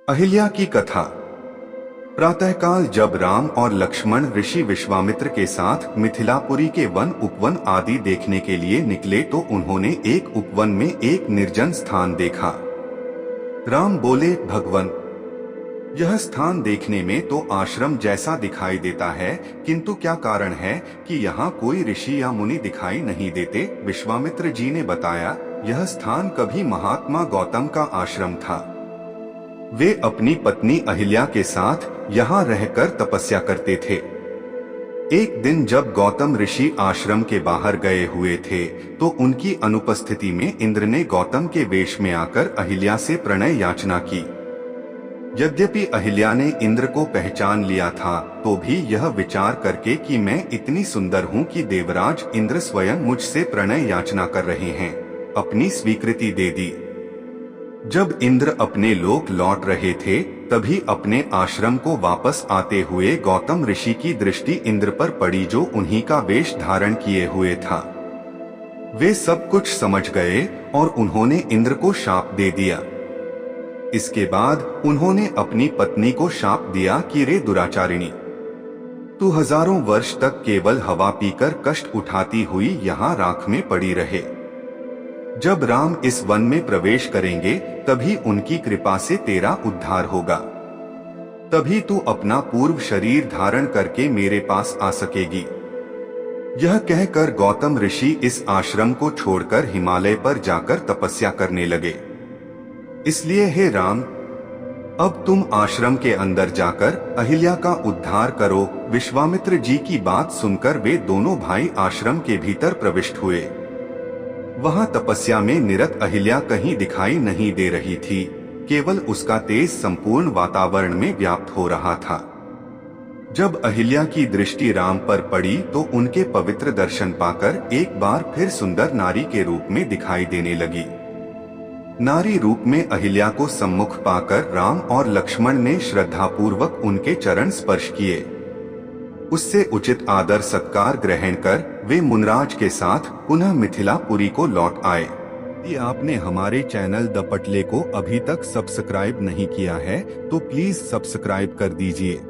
अहिल्या की कथा। प्रातःकाल जब राम और लक्ष्मण ऋषि विश्वामित्र के साथ मिथिलापुरी के वन उपवन आदि देखने के लिए निकले तो उन्होंने एक उपवन में एक निर्जन स्थान देखा। राम बोले, भगवन, यह स्थान देखने में तो आश्रम जैसा दिखाई देता है, किंतु क्या कारण है कि यहाँ कोई ऋषि या मुनि दिखाई नहीं देते? विश्वामित्र जी ने बताया, यह स्थान कभी महात्मा गौतम का आश्रम था। वे अपनी पत्नी अहिल्या के साथ यहाँ रहकर तपस्या करते थे। एक दिन जब गौतम ऋषि आश्रम के बाहर गए हुए थे तो उनकी अनुपस्थिति में इंद्र ने गौतम के वेश में आकर अहिल्या से प्रणय याचना की। यद्यपि अहिल्या ने इंद्र को पहचान लिया था तो भी यह विचार करके कि मैं इतनी सुंदर हूँ कि देवराज इंद्र स्वयं मुझसे प्रणय याचना कर रहे हैं, अपनी स्वीकृति दे दी। जब इंद्र अपने लोक लौट रहे थे तभी अपने आश्रम को वापस आते हुए गौतम ऋषि की दृष्टि इंद्र पर पड़ी जो उन्हीं का वेश धारण किए हुए था। वे सब कुछ समझ गए और उन्होंने इंद्र को शाप दे दिया। इसके बाद उन्होंने अपनी पत्नी को शाप दिया कि रे दुराचारिणी, तू हजारों वर्ष तक केवल हवा पीकर कष्ट उठाती हुई यहाँ राख में पड़ी रहे। जब राम इस वन में प्रवेश करेंगे तभी उनकी कृपा से तेरा उद्धार होगा। तभी तू अपना पूर्व शरीर धारण करके मेरे पास आ सकेगी। यह कहकर गौतम ऋषि इस आश्रम को छोड़कर हिमालय पर जाकर तपस्या करने लगे। इसलिए हे राम, अब तुम आश्रम के अंदर जाकर अहिल्या का उद्धार करो। विश्वामित्र जी की बात सुनकर वे दोनों भाई आश्रम के भीतर प्रविष्ट हुए। वहां तपस्या में निरत अहिल्या कहीं दिखाई नहीं दे रही थी, केवल उसका तेज संपूर्ण वातावरण में व्याप्त हो रहा था। जब अहिल्या की दृष्टि राम पर पड़ी तो उनके पवित्र दर्शन पाकर एक बार फिर सुंदर नारी के रूप में दिखाई देने लगी। नारी रूप में अहिल्या को सम्मुख पाकर राम और लक्ष्मण ने श्रद्धापूर्वक उनके चरण स्पर्श किए। उससे उचित आदर सत्कार ग्रहण कर वे मुनराज के साथ पुनः मिथिलापुरी को लौट आए। यदि आपने हमारे चैनल द पटले को अभी तक सब्सक्राइब नहीं किया है तो प्लीज सब्सक्राइब कर दीजिए।